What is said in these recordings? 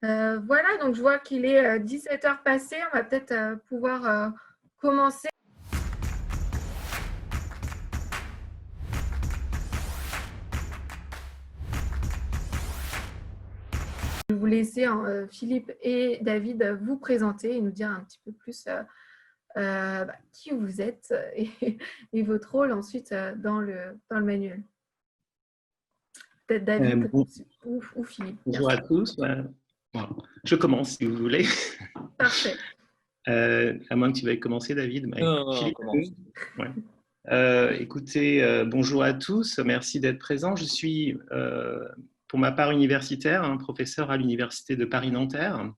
Voilà, donc je vois qu'il est 17 heures passées. On va peut-être pouvoir commencer. Je vais vous laisser Philippe et David vous présenter et nous dire un petit peu plus qui vous êtes et votre rôle ensuite dans le manuel. Peut-être David Bon, ou Philippe. bonjour à tous. Bon, je commence si vous voulez. Parfait. À moins que tu veuilles commencer, David. Non, on Philippe, commence. ouais. Écoutez, bonjour à tous. Merci d'être présent. Je suis, pour ma part, universitaire, professeur à l'Université de Paris-Nanterre.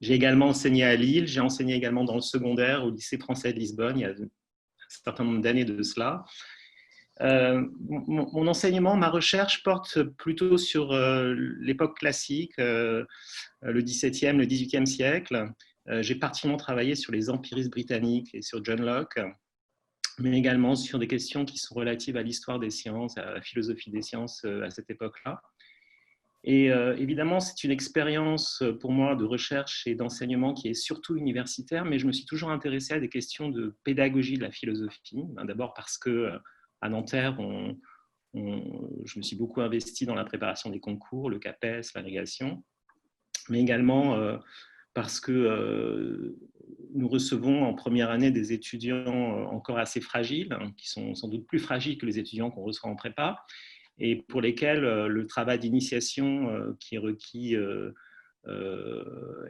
J'ai également enseigné à Lille. J'ai enseigné également dans le secondaire au lycée français de Lisbonne il y a un certain nombre d'années de cela. Mon enseignement, ma recherche porte plutôt sur l'époque classique, le XVIIe, le XVIIIe siècle. J'ai particulièrement travaillé sur les empiristes britanniques et sur John Locke, mais également sur des questions qui sont relatives à l'histoire des sciences, à la philosophie des sciences à cette époque-là. Et évidemment, c'est une expérience pour moi de recherche et d'enseignement qui est surtout universitaire, mais je me suis toujours intéressé à des questions de pédagogie de la philosophie. D'abord parce que à Nanterre, je me suis beaucoup investi dans la préparation des concours, le CAPES, l'agrégation, mais également parce que nous recevons en première année des étudiants encore assez fragiles, qui sont sans doute plus fragiles que les étudiants qu'on reçoit en prépa, et pour lesquels le travail d'initiation qui est requis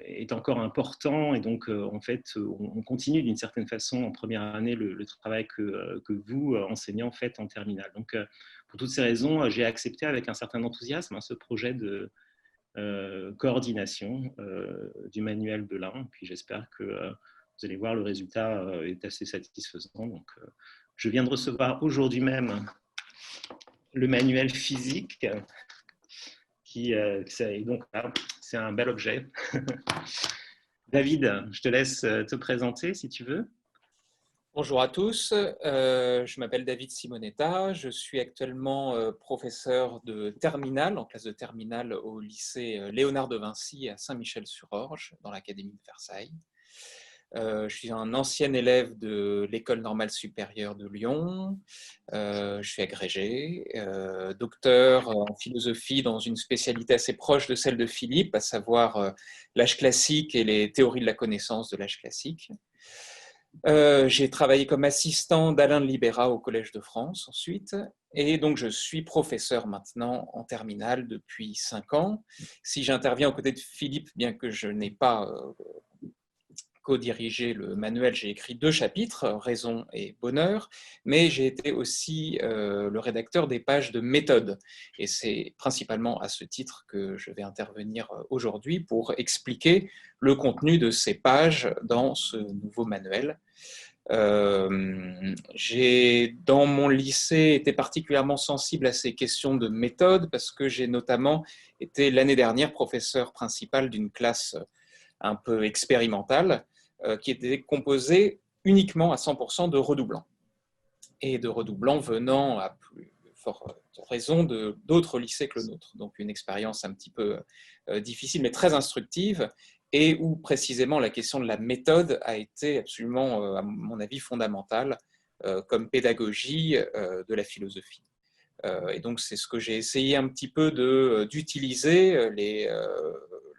est encore important. Et donc, en fait, on continue d'une certaine façon en première année le travail que vous, enseignants, faites en terminale. Donc, pour toutes ces raisons, j'ai accepté avec un certain enthousiasme ce projet de coordination du manuel Belin. Puis j'espère que vous allez voir, le résultat est assez satisfaisant. Donc, je viens de recevoir aujourd'hui même le manuel physique donc c'est un bel objet. David, je te laisse te présenter si tu veux. Bonjour à tous, je m'appelle David Simonetta, je suis actuellement professeur de terminale, en classe de terminale au lycée Léonard de Vinci à Saint-Michel-sur-Orge, dans l'académie de Versailles. Je suis un ancien élève de l'École normale supérieure de Lyon. Je suis agrégé, docteur en philosophie dans une spécialité assez proche de celle de Philippe, à savoir l'âge classique et les théories de la connaissance de l'âge classique. J'ai travaillé comme assistant d'Alain de Libera au Collège de France ensuite, et donc je suis professeur maintenant en terminale depuis 5 ans. Si j'interviens aux côtés de Philippe, bien que je n'ai pas co-dirigé le manuel, j'ai écrit 2 chapitres, Raison et Bonheur, mais j'ai été aussi le rédacteur des pages de méthode. Et c'est principalement à ce titre que je vais intervenir aujourd'hui pour expliquer le contenu de ces pages dans ce nouveau manuel. J'ai, dans mon lycée, été particulièrement sensible à ces questions de méthode parce que j'ai notamment été l'année dernière professeur principal d'une classe un peu expérimentale qui était composée uniquement à 100% de redoublants. Et de redoublants venant à plus forte raison d'autres lycées que le nôtre. Donc une expérience un petit peu difficile mais très instructive et où précisément la question de la méthode a été absolument, à mon avis, fondamentale comme pédagogie de la philosophie. Et donc c'est ce que j'ai essayé un petit peu d'utiliser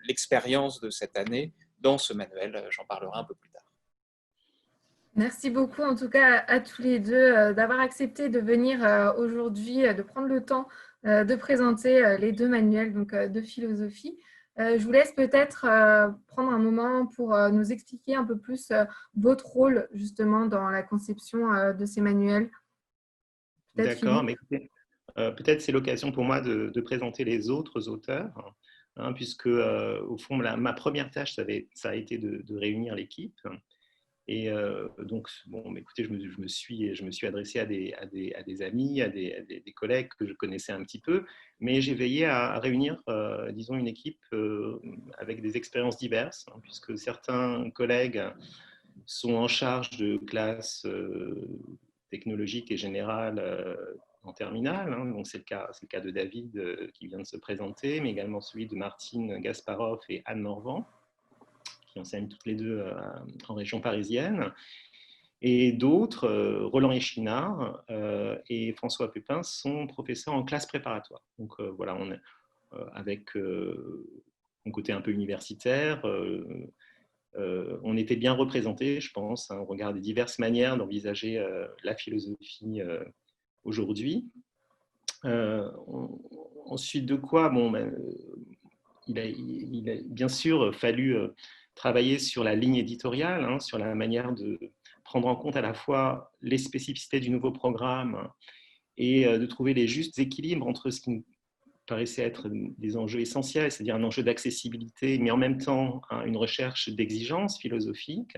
l'expérience de cette année dans ce manuel. J'en parlerai un peu plus tard. Merci beaucoup en tout cas à tous les deux d'avoir accepté de venir aujourd'hui, de prendre le temps de présenter les 2 manuels donc, de philosophie. Je vous laisse peut-être prendre un moment pour nous expliquer un peu plus votre rôle justement dans la conception de ces manuels. D'accord, mais peut-être c'est l'occasion pour moi de présenter les autres auteurs, puisque au fond, ma première tâche, ça a été de réunir l'équipe. Et donc, bon, écoutez, je me suis adressé à des amis, à des collègues que je connaissais un petit peu, mais j'ai veillé à réunir, disons, une équipe avec des expériences diverses, puisque certains collègues sont en charge de classes technologiques et générales en terminale. Hein. Donc c'est le cas de David qui vient de se présenter, mais également celui de Martine Gasparov et Anne Morvan, qui enseignent toutes les deux en région parisienne. Et d'autres, Roland Échinard et François Pépin, sont professeurs en classe préparatoire. Donc voilà, on est avec mon côté un peu universitaire, on était bien représentés, je pense, hein, au regard des diverses manières d'envisager la philosophie aujourd'hui. Ensuite de quoi, bon, ben, il a bien sûr fallu travailler sur la ligne éditoriale, hein, sur la manière de prendre en compte à la fois les spécificités du nouveau programme et de trouver les justes équilibres entre ce qui nous paraissait être des enjeux essentiels, c'est-à-dire un enjeu d'accessibilité, mais en même temps une recherche d'exigence philosophique.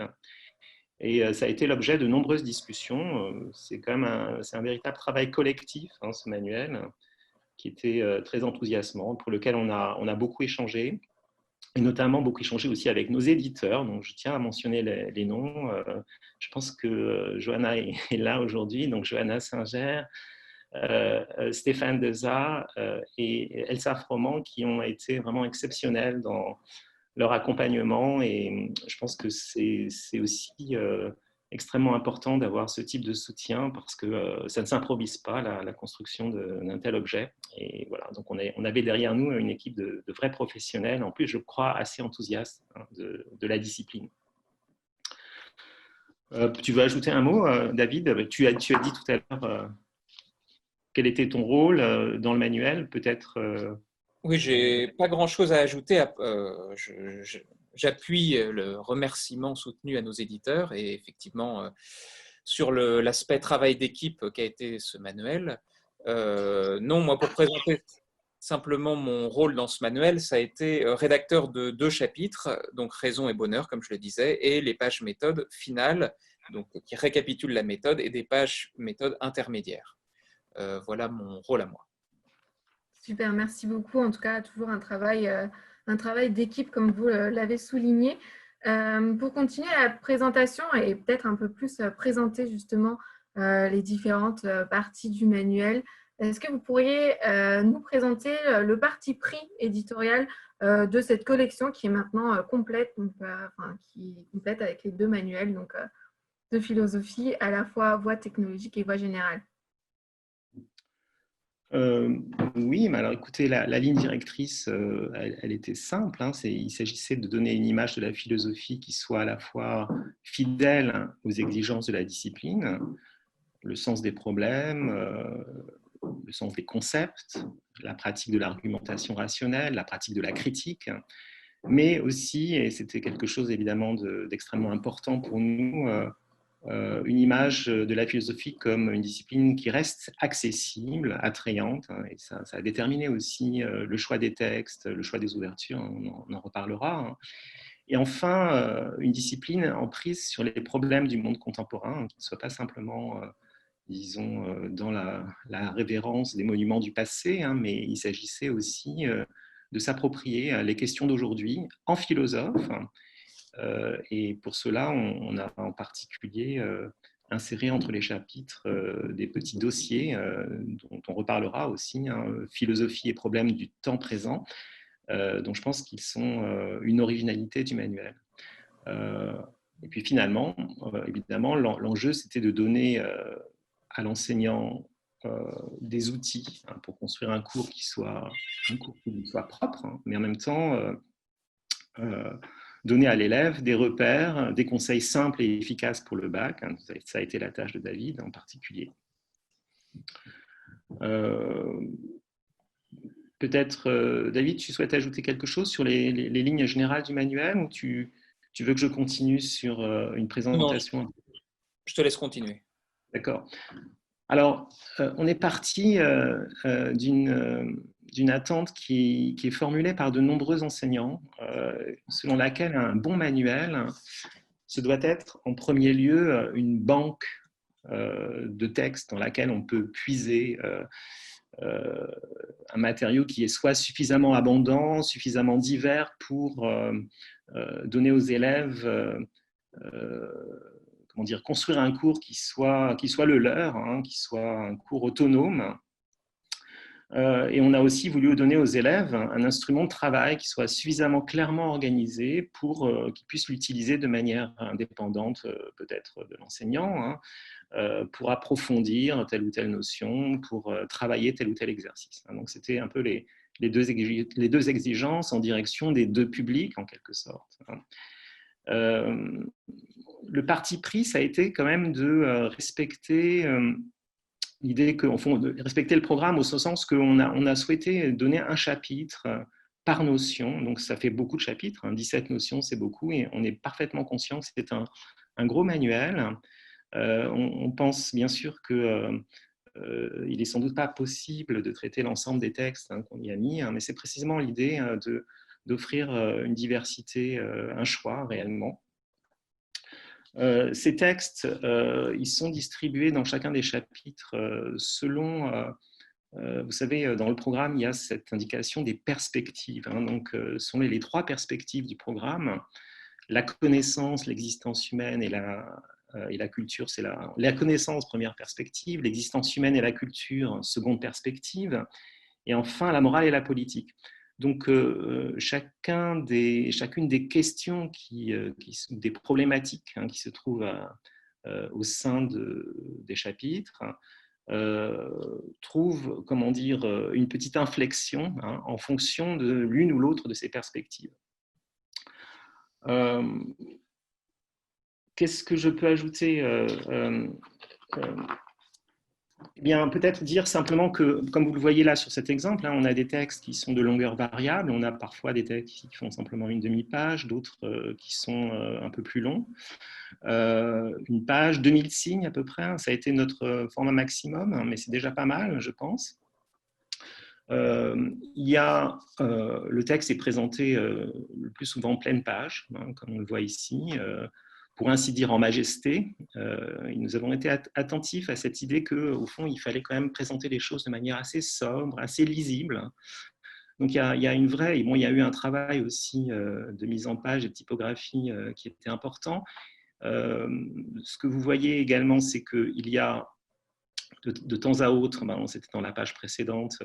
Et ça a été l'objet de nombreuses discussions. C'est quand même un véritable travail collectif, hein, ce manuel, qui était très enthousiasmant, pour lequel on a beaucoup échangé, et notamment beaucoup échangé aussi avec nos éditeurs. Donc, je tiens à mentionner les noms. Je pense que Johanna est là aujourd'hui, donc Johanna Singer, Stéphane Deza et Elsa Froment, qui ont été vraiment exceptionnels dans leur accompagnement. Et je pense que c'est aussi extrêmement important d'avoir ce type de soutien, parce que ça ne s'improvise pas, la construction d'un tel objet. Et voilà, donc on avait derrière nous une équipe de vrais professionnels, en plus je crois assez enthousiastes, hein, de la discipline. Tu veux ajouter un mot, David? Tu as dit tout à l'heure quel était ton rôle dans le manuel, peut-être Oui, j'ai pas grand-chose à ajouter. J'appuie le remerciement soutenu à nos éditeurs et effectivement sur l'aspect travail d'équipe qu'a été ce manuel. Non, moi, pour présenter simplement mon rôle dans ce manuel, ça a été rédacteur de 2 chapitres, donc raison et bonheur, comme je le disais, et les pages méthode finales, donc qui récapitulent la méthode, et des pages méthode intermédiaires. Voilà mon rôle à moi. Super, merci beaucoup. En tout cas, toujours un travail d'équipe, comme vous l'avez souligné. Pour continuer la présentation et peut-être un peu plus présenter justement les différentes parties du manuel, est-ce que vous pourriez nous présenter le parti pris éditorial de cette collection qui est maintenant complète, donc, qui est complète avec les 2 manuels donc, de philosophie, à la fois voie technologique et voie générale? Oui, mais alors écoutez, la ligne directrice, elle était simple. Hein, il s'agissait de donner une image de la philosophie qui soit à la fois fidèle aux exigences de la discipline, le sens des problèmes, le sens des concepts, la pratique de l'argumentation rationnelle, la pratique de la critique, mais aussi, et c'était quelque chose évidemment d'extrêmement important pour nous, une image de la philosophie comme une discipline qui reste accessible, attrayante, hein, et ça a déterminé aussi le choix des textes, le choix des ouvertures, on en reparlera. Hein. Et enfin, une discipline en prise sur les problèmes du monde contemporain, hein, qui ne soit pas simplement, disons, dans la révérence des monuments du passé, hein, mais il s'agissait aussi de s'approprier les questions d'aujourd'hui en philosophe. Et pour cela, on a en particulier inséré entre les chapitres des petits dossiers dont on reparlera aussi, hein, philosophie et problèmes du temps présent, dont je pense qu'ils sont une originalité du manuel. Et puis finalement, évidemment, l'enjeu, c'était de donner à l'enseignant des outils, hein, pour construire un cours qui soit propre, hein, mais en même temps donner à l'élève des repères, des conseils simples et efficaces pour le bac. Hein, ça a été la tâche de David en particulier. Peut-être, David, tu souhaites ajouter quelque chose sur les lignes générales du manuel, ou tu veux que je continue sur une présentation? Non, je te laisse continuer. D'accord. Alors, on est parti d'une attente qui est formulée par de nombreux enseignants, selon laquelle un bon manuel, ce doit être en premier lieu une banque de textes dans laquelle on peut puiser un matériau qui est soit suffisamment abondant, suffisamment divers pour donner aux élèves comment dire, construire un cours qui soit le leur, hein, qui soit un cours autonome, Et on a aussi voulu donner aux élèves un instrument de travail qui soit suffisamment clairement organisé pour qu'ils puissent l'utiliser de manière indépendante, peut-être de l'enseignant, hein, pour approfondir telle ou telle notion, pour travailler tel ou tel exercice. Donc, c'était un peu les deux exigences en direction des deux publics, en quelque sorte. Le parti pris, ça a été quand même de respecter l'idée qu'en fond, de respecter le programme au sens qu'on a souhaité donner un chapitre par notion. Donc, ça fait beaucoup de chapitres, 17 notions, c'est beaucoup, et on est parfaitement conscient que c'est un gros manuel. On pense bien sûr que il n'est sans doute pas possible de traiter l'ensemble des textes qu'on y a mis, mais c'est précisément l'idée d'offrir une diversité, un choix réellement. Ces textes, ils sont distribués dans chacun des chapitres selon, vous savez, dans le programme, il y a cette indication des perspectives. Donc, ce sont les 3 perspectives du programme. La connaissance, l'existence humaine et la culture, c'est la connaissance, première perspective, l'existence humaine et la culture, seconde perspective, et enfin la morale et la politique. Donc, chacune des questions, des problématiques qui se trouvent au sein des chapitres, trouve, comment dire, une petite inflexion en fonction de l'une ou l'autre de ces perspectives. Qu'est-ce que je peux ajouter Eh bien, peut-être dire simplement que, comme vous le voyez là sur cet exemple, on a des textes qui sont de longueur variable, on a parfois des textes qui font simplement une demi-page, d'autres qui sont un peu plus longs. Une page, 2000 signes à peu près, ça a été notre format maximum, mais c'est déjà pas mal, je pense. Le texte est présenté le plus souvent en pleine page, comme on le voit ici, pour ainsi dire en majesté. Nous avons été attentifs à cette idée qu'au fond, il fallait quand même présenter les choses de manière assez sobre, assez lisible. Donc il y a une vraie, il y a eu un travail aussi de mise en page et de typographie qui était important. Ce que vous voyez également, c'est qu'il y a de temps à autre, c'était dans la page précédente,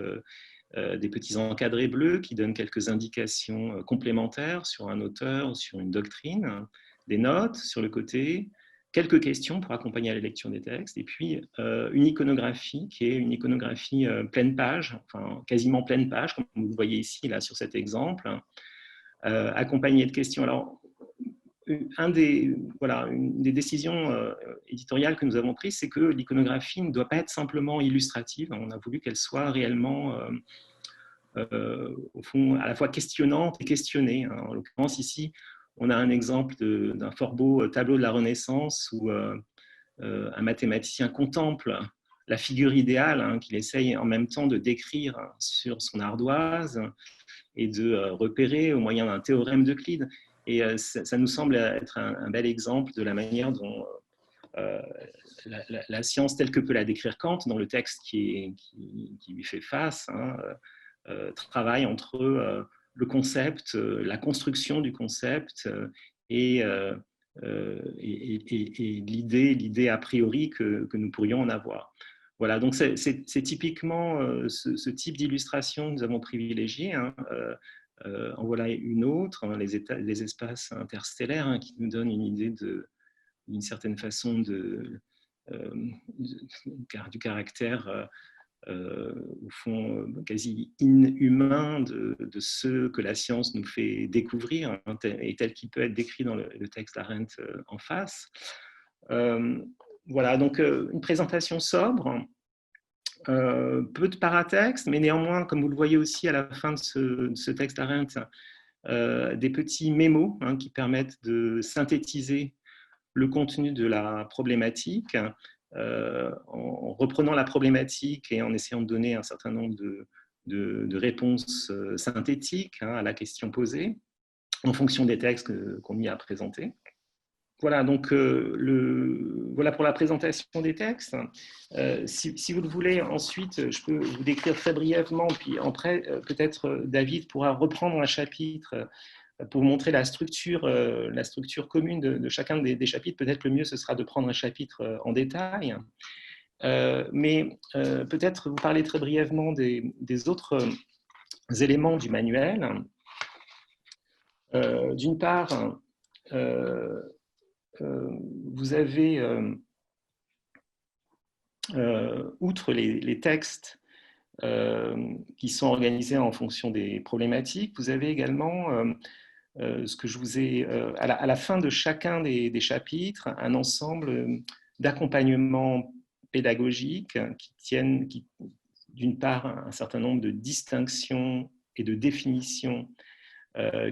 des petits encadrés bleus qui donnent quelques indications complémentaires sur un auteur, sur une doctrine, des notes sur le côté, quelques questions pour accompagner la lecture des textes, et puis une iconographie qui est une iconographie pleine page, enfin quasiment pleine page, comme vous le voyez ici là sur cet exemple, accompagnée de questions. Alors, une des décisions éditoriales que nous avons prises, c'est que l'iconographie ne doit pas être simplement illustrative. On a voulu qu'elle soit réellement, au fond, à la fois questionnante et questionnée. En l'occurrence, ici, on a un exemple d'un fort beau tableau de la Renaissance où un mathématicien contemple la figure idéale qu'il essaye en même temps de décrire sur son ardoise et de repérer au moyen d'un théorème d'Euclide. Et ça nous semble être un bel exemple de la manière dont la science telle que peut la décrire Kant dans le texte qui lui fait face travaille entre le concept, la construction du concept et l'idée a priori que nous pourrions en avoir. Voilà, donc c'est typiquement ce type d'illustration que nous avons privilégié. En voilà une autre, les espaces interstellaires qui nous donnent une idée d'une certaine façon du caractère au fond quasi inhumain de ce que la science nous fait découvrir et tel qu'il peut être décrit dans le texte d'Arendt en face. Voilà, donc une présentation sobre, peu de paratexte, mais néanmoins, comme vous le voyez aussi à la fin de ce texte Arendt, des petits mémos qui permettent de synthétiser le contenu de la problématique en reprenant la problématique et en essayant de donner un certain nombre de réponses synthétiques à la question posée en fonction des textes qu'on y a présentés. Voilà, donc voilà pour la présentation des textes. Si vous le voulez, ensuite, je peux vous décrire très brièvement, puis après, peut-être David pourra reprendre un chapitre pour vous montrer la structure commune de chacun des chapitres. Peut-être le mieux, ce sera de prendre un chapitre en détail. Mais peut-être vous parler très brièvement des autres éléments du manuel. D'une part, vous avez, outre les textes qui sont organisés en fonction des problématiques, vous avez également ce que je vous ai, à la fin de chacun des chapitres, un ensemble d'accompagnements pédagogiques qui tiennent, d'une part, un certain nombre de distinctions et de définitions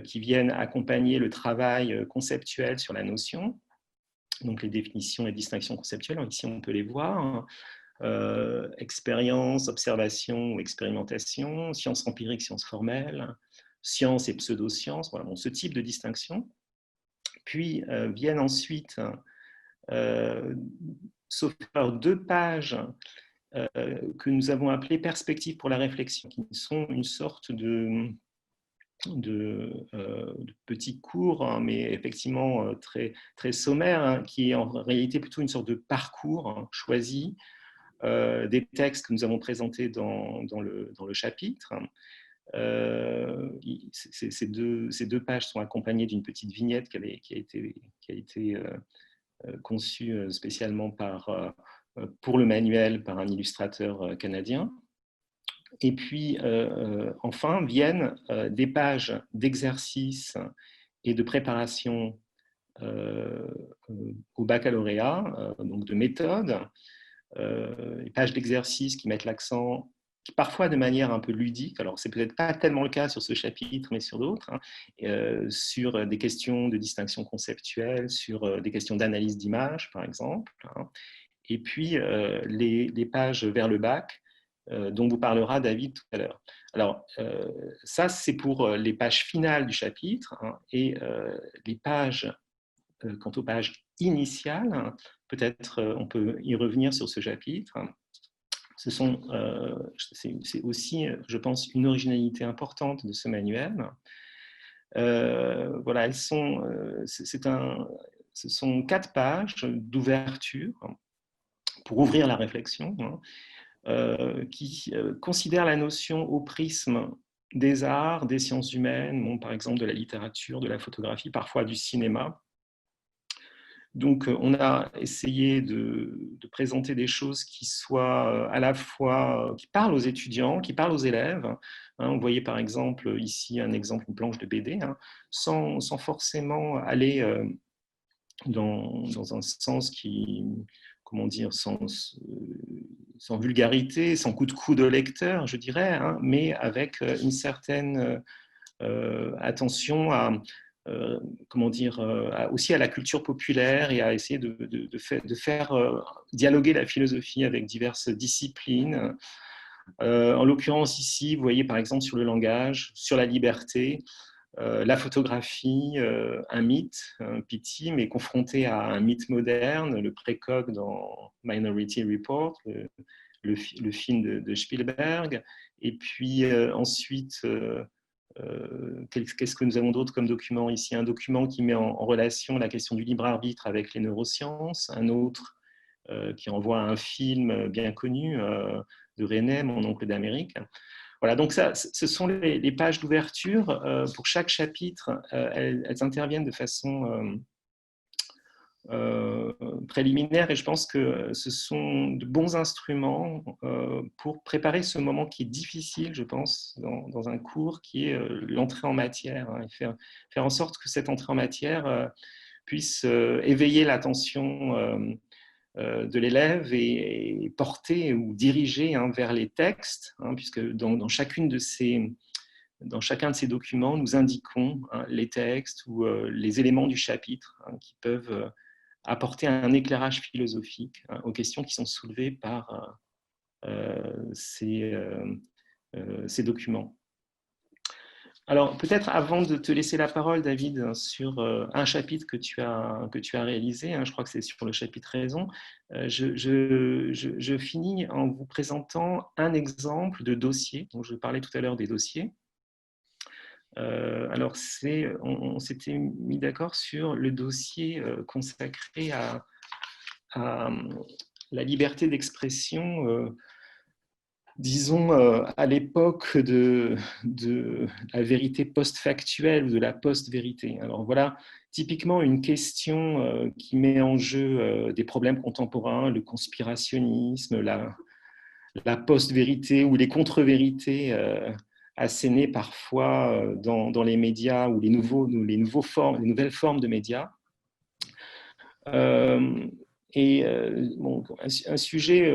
qui viennent accompagner le travail conceptuel sur la notion. Donc les définitions et distinctions conceptuelles, ici on peut les voir. Expérience, observation ou expérimentation, science empirique, science formelle, science et pseudoscience, voilà, bon, ce type de distinction. Puis viennent ensuite, sauf par 2 pages que nous avons appelées perspectives pour la réflexion, qui sont une sorte de petits cours, hein, mais effectivement très, très sommaire, hein, qui est en réalité plutôt une sorte de parcours hein, choisi des textes que nous avons présentés dans le chapitre. Ces deux pages sont accompagnées d'une petite vignette qui a été conçue spécialement pour le manuel par un illustrateur canadien. Et puis, enfin, viennent des pages d'exercices et de préparation au baccalauréat, donc de méthode, les pages d'exercices qui mettent l'accent, parfois de manière un peu ludique, alors c'est peut-être pas tellement le cas sur ce chapitre, mais sur d'autres, hein, sur des questions de distinction conceptuelle, sur des questions d'analyse d'image, par exemple, hein. Et puis les pages vers le bac, dont vous parlera David tout à l'heure. Alors, ça, c'est pour les pages finales du chapitre, hein, et les pages, quant aux pages initiales, hein, peut-être on peut y revenir sur ce chapitre. C'est aussi, je pense, une originalité importante de ce manuel. Voilà, ce sont 4 pages d'ouverture pour ouvrir la réflexion, hein, qui considère la notion au prisme des arts, des sciences humaines, bon, par exemple de la littérature, de la photographie, parfois du cinéma. Donc, on a essayé de présenter des choses qui soient à la fois, qui parlent aux étudiants, qui parlent aux élèves. Hein, vous voyez par exemple ici un exemple, une planche de BD, hein, sans forcément aller dans un sens qui, comment dire, sans vulgarité, sans coup de coude au lecteur, je dirais, hein, mais avec une certaine attention à, comment dire, aussi à la culture populaire et à essayer de faire dialoguer la philosophie avec diverses disciplines. En l'occurrence ici, vous voyez par exemple sur le langage, sur la liberté, la photographie, un mythe, un Pitti, mais confronté à un mythe moderne, le précoq dans Minority Report, le film de Spielberg. Et puis ensuite, qu'est-ce que nous avons d'autre comme document ici? Un document qui met en relation la question du libre arbitre avec les neurosciences, un autre qui renvoie à un film bien connu de René, Mon oncle d'Amérique. Voilà, donc ça, ce sont les pages d'ouverture. Pour chaque chapitre, elles interviennent de façon préliminaire et je pense que ce sont de bons instruments pour préparer ce moment qui est difficile, je pense, dans un cours qui est l'entrée en matière, hein, et faire en sorte que cette entrée en matière puisse éveiller l'attention de l'élève et porter ou diriger hein, vers les textes, hein, puisque dans chacun de ces documents, nous indiquons hein, les textes ou les éléments du chapitre hein, qui peuvent apporter un éclairage philosophique hein, aux questions qui sont soulevées par ces documents. Alors, peut-être avant de te laisser la parole, David, sur un chapitre que tu as réalisé, hein, je crois que c'est sur le chapitre raison, je finis en vous présentant un exemple de dossier. Donc, je parlais tout à l'heure des dossiers. Alors, on s'était mis d'accord sur le dossier consacré à la liberté d'expression, disons, à l'époque de la vérité post-factuelle ou de la post-vérité. Alors voilà, typiquement une question qui met en jeu des problèmes contemporains, le conspirationnisme, la post-vérité ou les contre-vérités assénées parfois dans les médias ou les nouvelles formes de médias. Bon, un sujet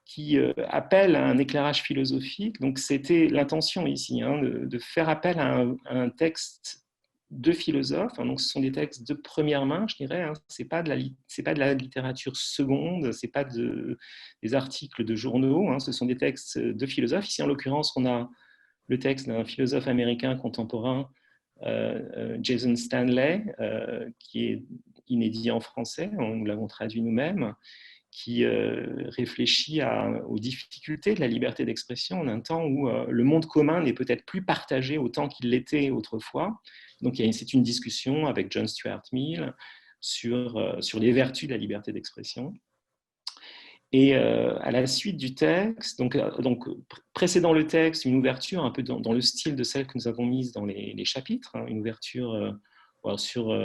qui appelle à un éclairage philosophique. Donc, c'était l'intention ici, hein, de faire appel à un texte de philosophe. Hein, donc, ce sont des textes de première main, je dirais. Hein. C'est pas de la littérature seconde, c'est pas des articles de journaux. Hein, ce sont des textes de philosophes. Ici, en l'occurrence, on a le texte d'un philosophe américain contemporain, Jason Stanley, qui est inédit en français. Nous l'avons traduit nous-mêmes, qui réfléchit aux difficultés de la liberté d'expression en un temps où le monde commun n'est peut-être plus partagé autant qu'il l'était autrefois. Donc, c'est une discussion avec John Stuart Mill sur les vertus de la liberté d'expression. Et à la suite du texte, donc précédant le texte, une ouverture un peu dans le style de celle que nous avons mise dans les chapitres, hein, une ouverture sur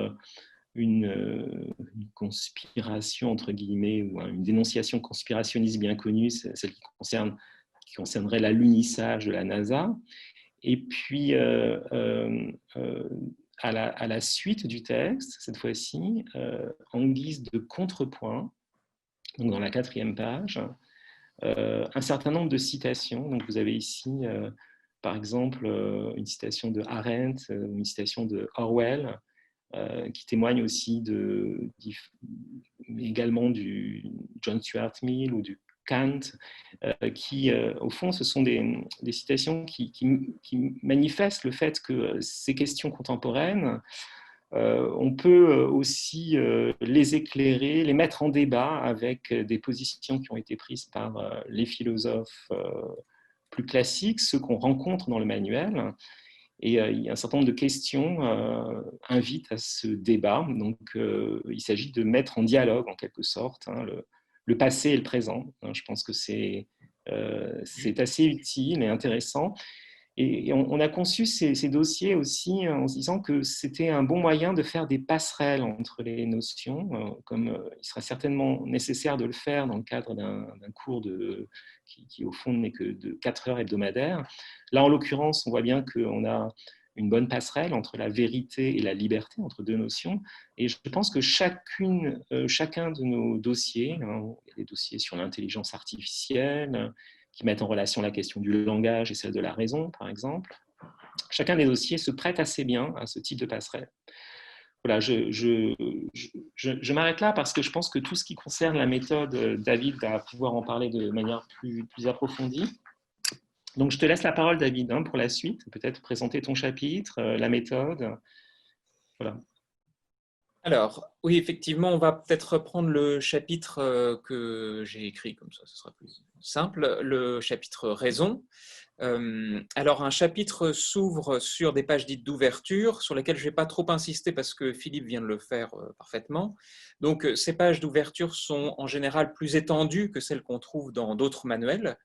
une conspiration, entre guillemets, ou une dénonciation conspirationniste bien connue, celle qui concernerait l'alunissage de la NASA. Et puis, à la suite du texte, cette fois-ci, en guise de contrepoint, donc dans la 4e page, un certain nombre de citations. Donc, vous avez ici, par exemple, une citation de Arendt, une citation de Orwell, qui témoigne aussi également du John Stuart Mill ou du Kant, qui, au fond, ce sont des citations qui manifestent le fait que ces questions contemporaines, on peut aussi les éclairer, les mettre en débat avec des positions qui ont été prises par les philosophes plus classiques, ceux qu'on rencontre dans le manuel. Et il y a un certain nombre de questions invitent à ce débat. Donc, il s'agit de mettre en dialogue, en quelque sorte, hein, le passé et le présent. Je pense que c'est assez utile et intéressant. Et on a conçu ces dossiers aussi en se disant que c'était un bon moyen de faire des passerelles entre les notions, comme il sera certainement nécessaire de le faire dans le cadre d'un cours qui, au fond, n'est que de 4 heures hebdomadaires. Là, en l'occurrence, on voit bien qu'on a une bonne passerelle entre la vérité et la liberté, entre deux notions. Et je pense que chacun de nos dossiers, hein, il y a des dossiers sur l'intelligence artificielle, qui mettent en relation la question du langage et celle de la raison, par exemple. Chacun des dossiers se prête assez bien à ce type de passerelle. Voilà, je m'arrête là parce que je pense que tout ce qui concerne la méthode, David va pouvoir en parler de manière plus approfondie. Donc, je te laisse la parole, David, hein, pour la suite. Peut-être présenter ton chapitre, la méthode. Voilà. Alors, oui, effectivement, on va peut-être reprendre le chapitre que j'ai écrit, comme ça, ce sera plus simple, le chapitre raison. Alors, un chapitre s'ouvre sur des pages dites d'ouverture, sur lesquelles je ne vais pas trop insister parce que Philippe vient de le faire parfaitement. Donc, ces pages d'ouverture sont en général plus étendues que celles qu'on trouve dans d'autres manuels.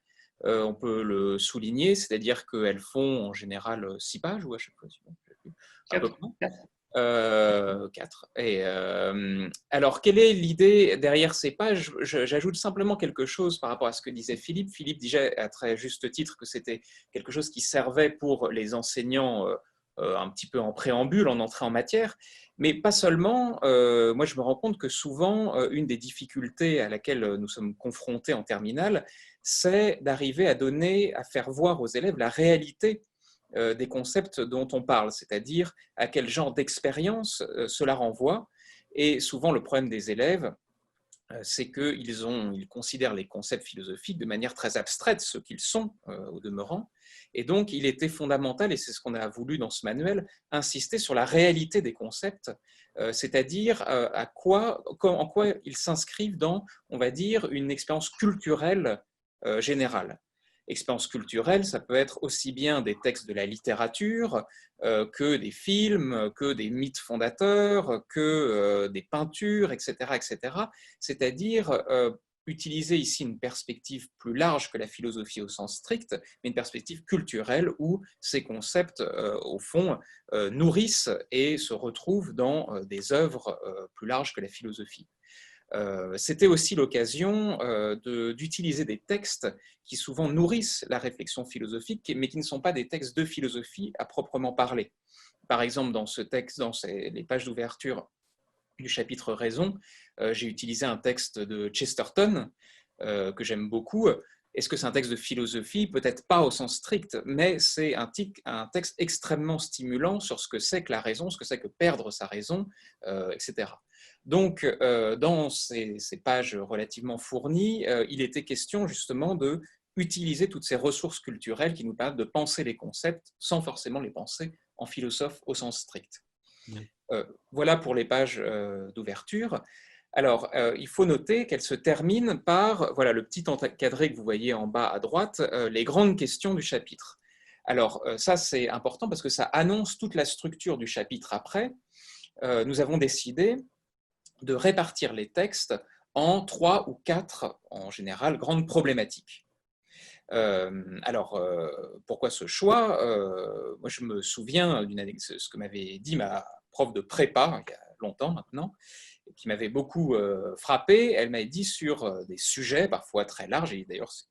On peut le souligner, c'est-à-dire qu'elles font en général 6 pages, ou à chaque fois, à peu près. 4. Alors, quelle est l'idée derrière ces pages? J'ajoute simplement quelque chose par rapport à ce que disait Philippe. Philippe disait à très juste titre que c'était quelque chose qui servait pour les enseignants un petit peu en préambule, en entrée en matière, mais pas seulement. Moi, je me rends compte que souvent, une des difficultés à laquelle nous sommes confrontés en terminale, c'est d'arriver à faire voir aux élèves la réalité des concepts dont on parle, c'est-à-dire à quel genre d'expérience cela renvoie. Et souvent, le problème des élèves, c'est qu'ils considèrent les concepts philosophiques de manière très abstraite, ce qu'ils sont au demeurant. Et donc, il était fondamental, et c'est ce qu'on a voulu dans ce manuel, insister sur la réalité des concepts, c'est-à-dire en quoi ils s'inscrivent dans, on va dire, une expérience culturelle générale. Expérience culturelle, ça peut être aussi bien des textes de la littérature que des films, que des mythes fondateurs, que des peintures, etc. etc. C'est-à-dire utiliser ici une perspective plus large que la philosophie au sens strict, mais une perspective culturelle où ces concepts, au fond, nourrissent et se retrouvent dans des œuvres plus larges que la philosophie. C'était aussi l'occasion d'utiliser des textes qui souvent nourrissent la réflexion philosophique, mais qui ne sont pas des textes de philosophie à proprement parler. Par exemple, dans ce texte, les pages d'ouverture du chapitre Raison, j'ai utilisé un texte de Chesterton que j'aime beaucoup. Est-ce que c'est un texte de philosophie? Peut-être pas au sens strict, mais c'est un texte extrêmement stimulant sur ce que c'est que la raison, ce que c'est que perdre sa raison, etc. Donc, dans ces pages relativement fournies, il était question justement de utiliser toutes ces ressources culturelles qui nous permettent de penser les concepts sans forcément les penser en philosophe au sens strict. Voilà pour les pages d'ouverture. Alors, il faut noter qu'elle se termine par, voilà, le petit encadré que vous voyez en bas à droite, les grandes questions du chapitre. Alors, ça, c'est important parce que ça annonce toute la structure du chapitre après. Nous avons décidé de répartir les textes en 3 ou 4, en général, grandes problématiques. Alors, pourquoi ce choix? Moi, je me souviens d'une anecdote, ce que m'avait dit ma prof de prépa, il y a longtemps maintenant, qui m'avait beaucoup frappé. Elle m'avait dit sur des sujets parfois très larges, et d'ailleurs, c'est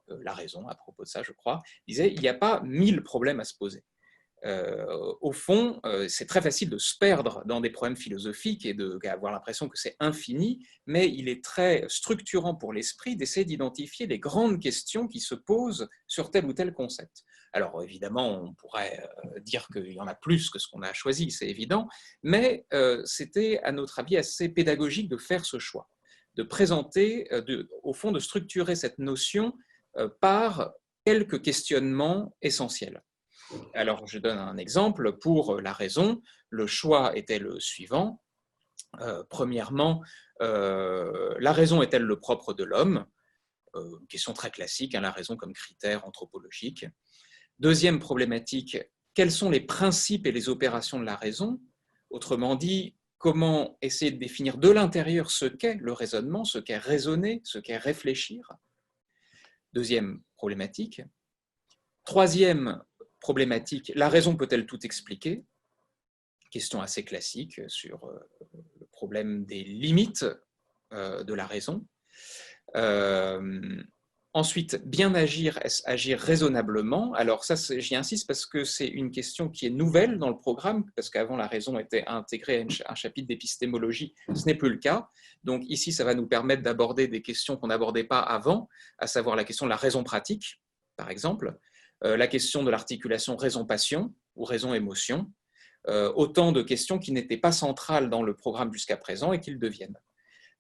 la raison à propos de ça, je crois, disait il n'y a pas 1000 problèmes à se poser. Au fond, c'est très facile de se perdre dans des problèmes philosophiques et d'avoir l'impression que c'est infini, mais il est très structurant pour l'esprit d'essayer d'identifier les grandes questions qui se posent sur tel ou tel concept. Alors évidemment, on pourrait dire qu'il y en a plus que ce qu'on a choisi, c'est évident, mais c'était à notre avis assez pédagogique de faire ce choix, de présenter, au fond, de structurer cette notion par quelques questionnements essentiels. Alors, je donne un exemple. Pour la raison, le choix était le suivant. Premièrement, la raison est-elle le propre de l'homme? Question très classique, hein, la raison comme critère anthropologique. Deuxième problématique, quels sont les principes et les opérations de la raison? Autrement dit, comment essayer de définir de l'intérieur ce qu'est le raisonnement, ce qu'est raisonner, ce qu'est réfléchir? Deuxième problématique. Troisième problématique, la raison peut-elle tout expliquer? Question assez classique sur le problème des limites de la raison. Ensuite, bien agir, est-ce agir raisonnablement? Alors ça, j'y insiste parce que c'est une question qui est nouvelle dans le programme, parce qu'avant la raison était intégrée à un chapitre d'épistémologie, ce n'est plus le cas. Donc ici, ça va nous permettre d'aborder des questions qu'on n'abordait pas avant, à savoir la question de la raison pratique, par exemple, la question de l'articulation raison-passion ou raison-émotion, autant de questions qui n'étaient pas centrales dans le programme jusqu'à présent et qui le deviennent.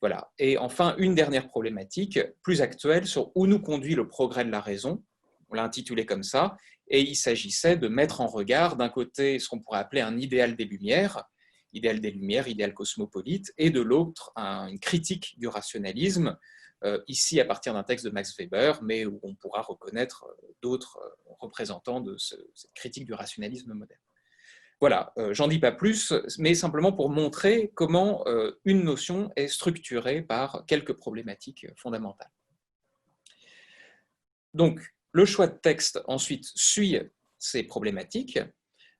Voilà. Et enfin, une dernière problématique plus actuelle sur où nous conduit le progrès de la raison. On l'a intitulé comme ça, et il s'agissait de mettre en regard d'un côté ce qu'on pourrait appeler un idéal des Lumières, idéal cosmopolite, et de l'autre une critique du rationalisme, ici à partir d'un texte de Max Weber, mais où on pourra reconnaître d'autres représentants de cette critique du rationalisme moderne. Voilà, j'en dis pas plus, mais simplement pour montrer comment une notion est structurée par quelques problématiques fondamentales. Donc, le choix de texte ensuite suit ces problématiques,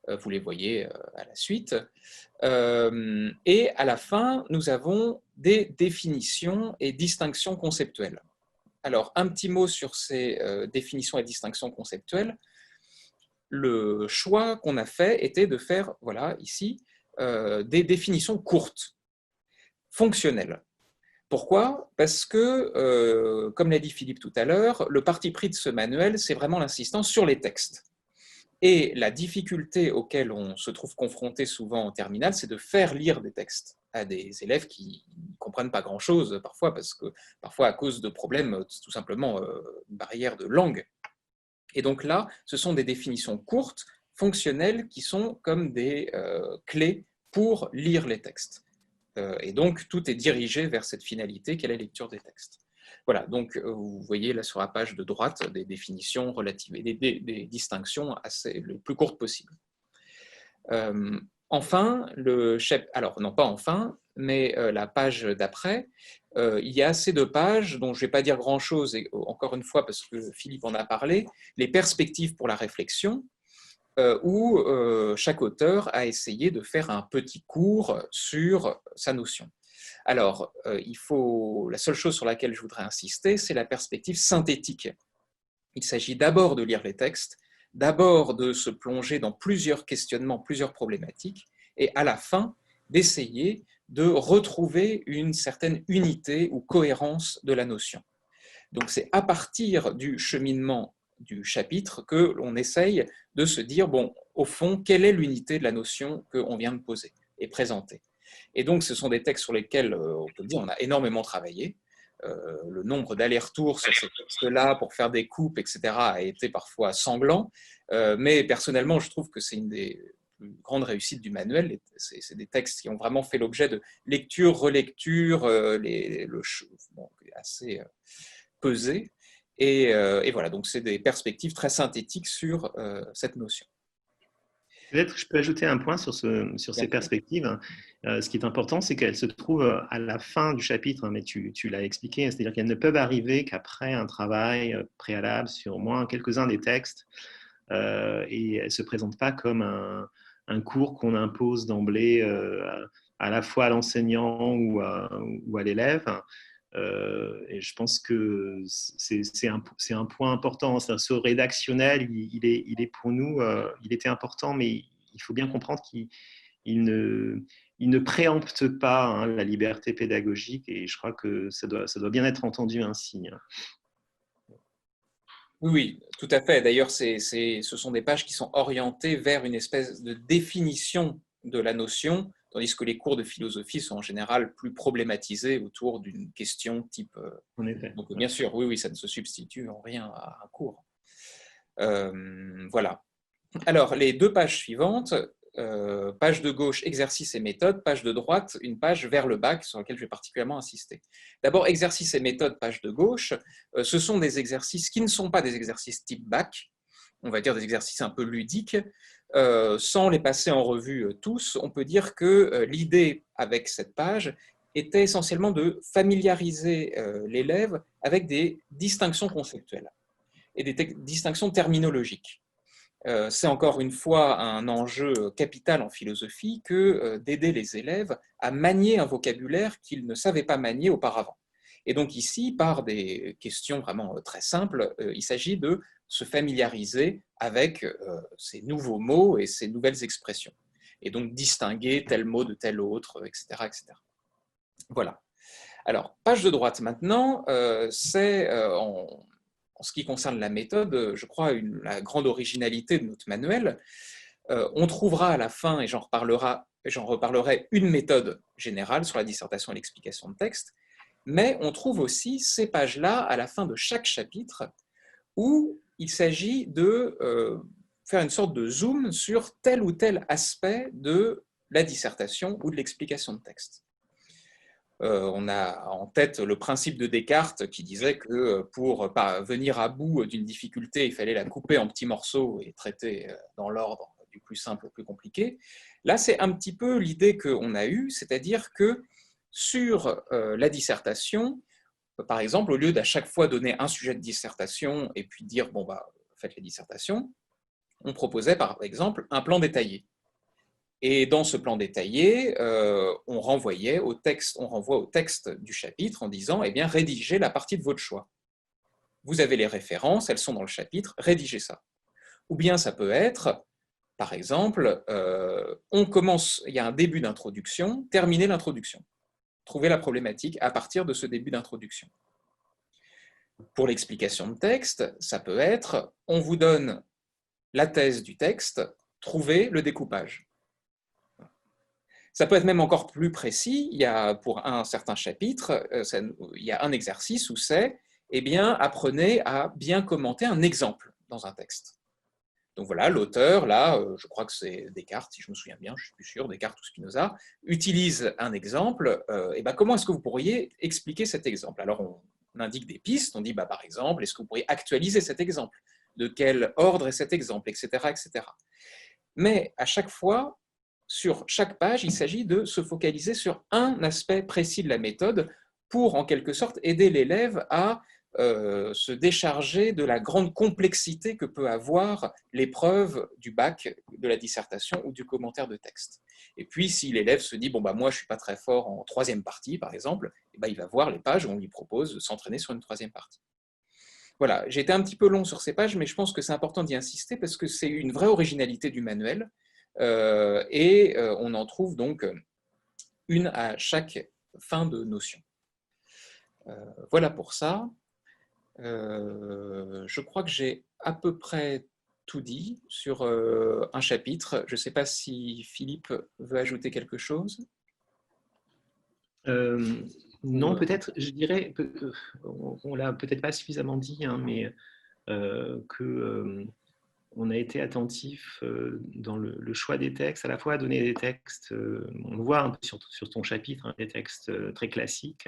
vous les voyez à la suite, et à la fin, nous avons des définitions et distinctions conceptuelles. Alors, un petit mot sur ces définitions et distinctions conceptuelles. Le choix qu'on a fait était de faire, voilà, ici, des définitions courtes, fonctionnelles. Pourquoi? Parce que, comme l'a dit Philippe tout à l'heure, le parti pris de ce manuel, c'est vraiment l'insistance sur les textes. Et la difficulté auquel on se trouve confronté souvent en terminale, c'est de faire lire des textes à des élèves qui ne comprennent pas grand-chose parfois, parce que parfois à cause de problèmes tout simplement barrières de langue. Et donc là, ce sont des définitions courtes, fonctionnelles, qui sont comme des clés pour lire les textes. Et donc, tout est dirigé vers cette finalité qu'est la lecture des textes. Voilà, donc vous voyez là sur la page de droite des définitions relatives et des distinctions assez les plus courtes possibles. Enfin, alors non pas enfin, mais la page d'après, il y a ces 2 pages dont je ne vais pas dire grand-chose, et encore une fois parce que Philippe en a parlé, les perspectives pour la réflexion, où chaque auteur a essayé de faire un petit cours sur sa notion. Alors, la seule chose sur laquelle je voudrais insister, c'est la perspective synthétique. Il s'agit d'abord de lire les textes, d'abord de se plonger dans plusieurs questionnements, plusieurs problématiques, et à la fin, d'essayer de retrouver une certaine unité ou cohérence de la notion. Donc c'est à partir du cheminement du chapitre que l'on essaye de se dire, bon, au fond, quelle est l'unité de la notion qu'on vient de poser et présenter. Et donc ce sont des textes sur lesquels, on peut dire, on a énormément travaillé. Le nombre d'allers-retours sur ces textes-là pour faire des coupes, etc., a été parfois sanglant. Mais personnellement, je trouve que c'est une des plus grandes réussites du manuel. C'est des textes qui ont vraiment fait l'objet de lecture, relecture, assez pesé. Et voilà, donc c'est des perspectives très synthétiques sur cette notion. Peut-être je peux ajouter un point sur ces perspectives. Ce qui est important, c'est qu'elles se trouvent à la fin du chapitre, mais tu l'as expliqué, c'est-à-dire qu'elles ne peuvent arriver qu'après un travail préalable sur au moins quelques-uns des textes, et elles ne se présentent pas comme un cours qu'on impose d'emblée à la fois à l'enseignant ou à l'élève. Et je pense que c'est un point important. Ce rédactionnel, il est pour nous, il était important, mais il faut bien comprendre qu'il ne préempte pas la liberté pédagogique, et je crois que ça doit bien être entendu ainsi. Oui, tout à fait. D'ailleurs, ce sont des pages qui sont orientées vers une espèce de définition de la notion, tandis que les cours de philosophie sont en général plus problématisés autour d'une question type… En effet. Donc, bien sûr, oui, ça ne se substitue en rien à un cours. Voilà. Alors, les 2 pages suivantes, page de gauche, exercice et méthode, page de droite, une page vers le bac sur laquelle je vais particulièrement insister. D'abord, exercice et méthode, page de gauche, ce sont des exercices qui ne sont pas des exercices type bac, on va dire des exercices un peu ludiques. Sans les passer en revue tous, on peut dire que l'idée avec cette page était essentiellement de familiariser l'élève avec des distinctions conceptuelles et des distinctions terminologiques. C'est encore une fois un enjeu capital en philosophie que d'aider les élèves à manier un vocabulaire qu'ils ne savaient pas manier auparavant. Et donc ici, par des questions vraiment très simples, il s'agit de se familiariser avec ces nouveaux mots et ces nouvelles expressions. Et donc distinguer tel mot de tel autre, etc. etc. Voilà. Alors, page de droite maintenant, c'est en ce qui concerne la méthode, je crois, la grande originalité de notre manuel. On trouvera à la fin, et j'en reparlerai, une méthode générale sur la dissertation et l'explication de texte, mais on trouve aussi ces pages-là à la fin de chaque chapitre où il s'agit de faire une sorte de zoom sur tel ou tel aspect de la dissertation ou de l'explication de texte. On a en tête le principe de Descartes qui disait que pour venir à bout d'une difficulté, il fallait la couper en petits morceaux et traiter dans l'ordre du plus simple au plus compliqué. Là, c'est un petit peu l'idée qu'on a eue, c'est-à-dire que sur la dissertation, par exemple, au lieu d'à chaque fois donner un sujet de dissertation et puis dire, bon, faites les dissertations, on proposait par exemple un plan détaillé. Et dans ce plan détaillé, on renvoie au texte du chapitre en disant, eh bien, rédigez la partie de votre choix. Vous avez les références, elles sont dans le chapitre, rédigez ça. Ou bien ça peut être, par exemple, il y a un début d'introduction, terminez l'introduction. Trouvez la problématique à partir de ce début d'introduction. Pour l'explication de texte, ça peut être, on vous donne la thèse du texte, trouvez le découpage. Ça peut être même encore plus précis. Il y a pour un certain chapitre, il y a un exercice où c'est, eh bien, apprenez à bien commenter un exemple dans un texte. Donc voilà, l'auteur, là, je crois que c'est Descartes, si je me souviens bien, je ne suis plus sûr, Descartes ou Spinoza, utilise un exemple. Et ben, comment est-ce que vous pourriez expliquer cet exemple? Alors, on indique des pistes, on dit, par exemple, est-ce que vous pourriez actualiser cet exemple? De quel ordre est cet exemple, etc., etc. Mais à chaque fois, sur chaque page, il s'agit de se focaliser sur un aspect précis de la méthode pour, en quelque sorte, aider l'élève à se décharger de la grande complexité que peut avoir l'épreuve du bac, de la dissertation ou du commentaire de texte. Et puis, si l'élève se dit « bon, bah, moi, je ne suis pas très fort en troisième partie, par exemple », eh ben, il va voir les pages où on lui propose de s'entraîner sur une troisième partie. Voilà, j'ai été un petit peu long sur ces pages, mais je pense que c'est important d'y insister parce que c'est une vraie originalité du manuel et on en trouve donc une à chaque fin de notion. Voilà pour ça. Je crois que j'ai à peu près tout dit sur un chapitre. Je ne sais pas si Philippe veut ajouter quelque chose. Non, peut-être, je dirais, on ne l'a peut-être pas suffisamment dit, hein, mais on a été attentif dans le choix des textes, à la fois à donner des textes, on le voit un peu sur ton chapitre, hein, des textes très classiques,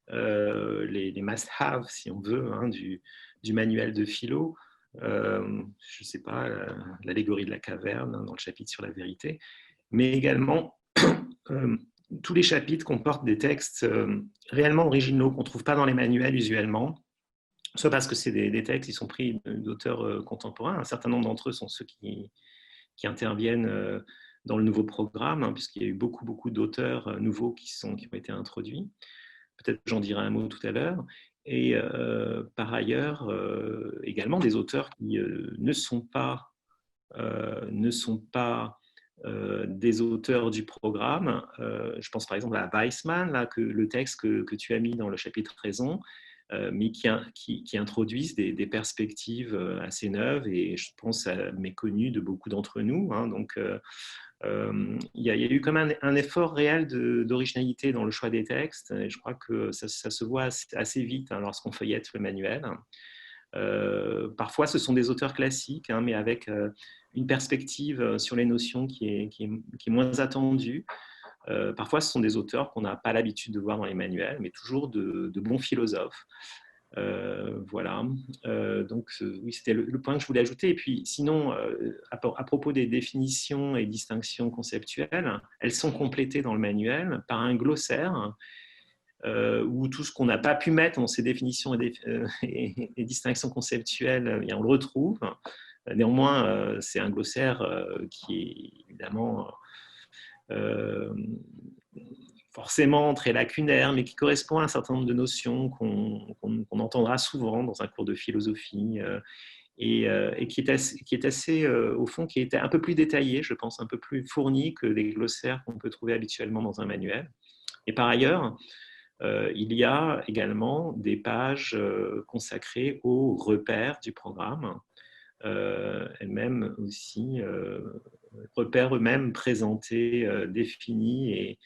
les must-have, si on veut, hein, du manuel de philo. Je ne sais pas, l'allégorie de la caverne, hein, dans le chapitre sur la vérité, mais également tous les chapitres comportent des textes réellement originaux qu'on ne trouve pas dans les manuels usuellement, soit parce que c'est des textes qui sont pris d'auteurs contemporains. Un certain nombre d'entre eux sont ceux qui interviennent dans le nouveau programme, hein, puisqu'il y a eu beaucoup d'auteurs nouveaux qui ont été introduits. Peut-être que j'en dirai un mot tout à l'heure. Et par ailleurs, également des auteurs qui ne sont pas des auteurs du programme. Je pense par exemple à Weissman, là, le texte que tu as mis dans le chapitre raison, mais qui introduisent des perspectives assez neuves et je pense méconnues de beaucoup d'entre nous. Hein. Donc, il y a eu comme un effort réel d'originalité dans le choix des textes et je crois que ça se voit assez vite, hein, lorsqu'on feuillette le manuel. Parfois, ce sont des auteurs classiques, hein, mais avec une perspective sur les notions qui est moins attendue. Parfois, ce sont des auteurs qu'on n'a pas l'habitude de voir dans les manuels, mais toujours de bons philosophes. Voilà. Donc, oui, c'était le point que je voulais ajouter. Et puis, sinon, à propos des définitions et distinctions conceptuelles, elles sont complétées dans le manuel par un glossaire où tout ce qu'on n'a pas pu mettre dans ces définitions et distinctions conceptuelles, on le retrouve. Néanmoins, c'est un glossaire qui est évidemment forcément très lacunaire, mais qui correspond à un certain nombre de notions qu'on entendra souvent dans un cours de philosophie et qui est assez, au fond, qui est un peu plus détaillé, je pense, un peu plus fourni que les glossaires qu'on peut trouver habituellement dans un manuel. Et par ailleurs, il y a également des pages consacrées aux repères du programme, elles-mêmes aussi, repères eux-mêmes présentés, définis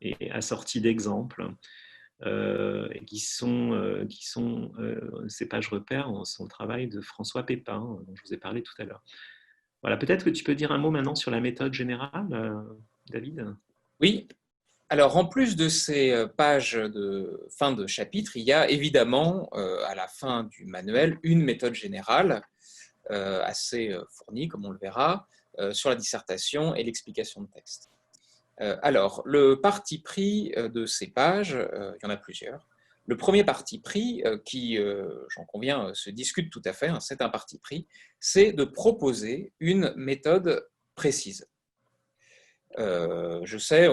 et assortis d'exemples, qui sont ces pages repères sont le travail de François Pépin, dont je vous ai parlé tout à l'heure. Voilà, peut-être que tu peux dire un mot maintenant sur la méthode générale, David ? Oui. Alors, en plus de ces pages de fin de chapitre, il y a évidemment, à la fin du manuel, une méthode générale assez fournie, comme on le verra, sur la dissertation et l'explication de texte. Alors, le parti pris de ces pages, il y en a plusieurs. Le premier parti pris, qui, j'en conviens, se discute tout à fait, hein, c'est un parti pris, c'est de proposer une méthode précise. Je sais,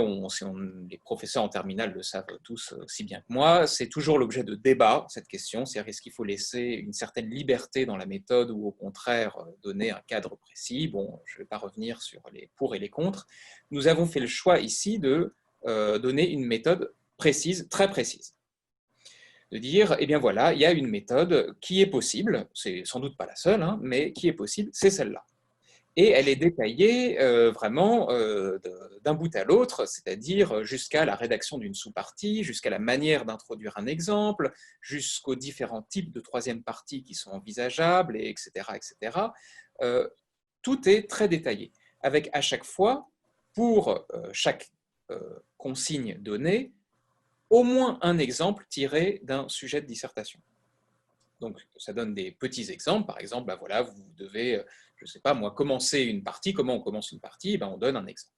les professeurs en terminale le savent tous aussi bien que moi, c'est toujours l'objet de débat, cette question, c'est-à-dire est-ce qu'il faut laisser une certaine liberté dans la méthode ou au contraire donner un cadre précis. Bon, je ne vais pas revenir sur les pour et les contre. Nous avons fait le choix ici de donner une méthode précise, très précise. De dire, eh bien voilà, il y a une méthode qui est possible, c'est sans doute pas la seule, hein, mais qui est possible, c'est celle-là. Et elle est détaillée vraiment d'un bout à l'autre, c'est-à-dire jusqu'à la rédaction d'une sous-partie, jusqu'à la manière d'introduire un exemple, jusqu'aux différents types de troisième partie qui sont envisageables, etc. etc. Tout est très détaillé, avec à chaque fois, pour chaque consigne donnée, au moins un exemple tiré d'un sujet de dissertation. Donc, ça donne des petits exemples. Par exemple, ben voilà, vous devez je ne sais pas moi, commencer une partie, comment on commence une partie, ben, on donne un exemple.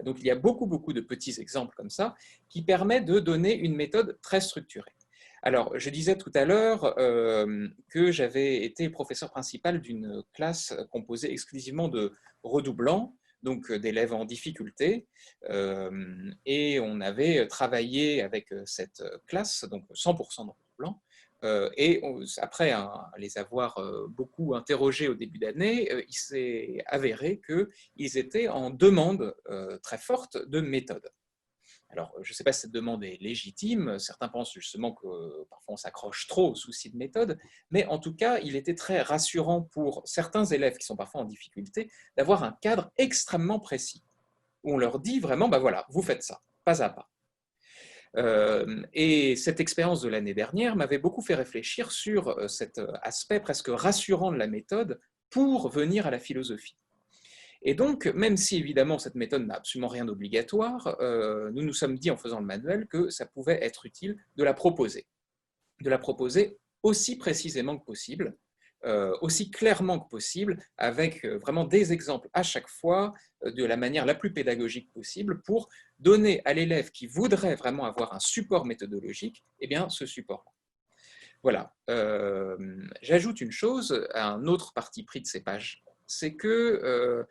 Donc il y a beaucoup de petits exemples comme ça qui permettent de donner une méthode très structurée. Alors, je disais tout à l'heure que j'avais été professeur principal d'une classe composée exclusivement de redoublants, donc d'élèves en difficulté, et on avait travaillé avec cette classe, donc 100% de redoublants, et après les avoir beaucoup interrogés au début d'année, il s'est avéré qu'ils étaient en demande très forte de méthode. Alors, je ne sais pas si cette demande est légitime, certains pensent justement que parfois on s'accroche trop aux soucis de méthode, mais en tout cas, il était très rassurant pour certains élèves qui sont parfois en difficulté d'avoir un cadre extrêmement précis, où on leur dit vraiment, ben voilà, vous faites ça, pas à pas. Et cette expérience de l'année dernière m'avait beaucoup fait réfléchir sur cet aspect presque rassurant de la méthode pour venir à la philosophie. Et donc, même si évidemment cette méthode n'a absolument rien d'obligatoire, nous nous sommes dit en faisant le manuel que ça pouvait être utile de la proposer aussi précisément que possible, aussi clairement que possible, avec vraiment des exemples à chaque fois, de la manière la plus pédagogique possible, pour donner à l'élève qui voudrait vraiment avoir un support méthodologique, eh bien, ce support-là. Voilà. J'ajoute une chose, un autre parti pris de ces pages, c'est que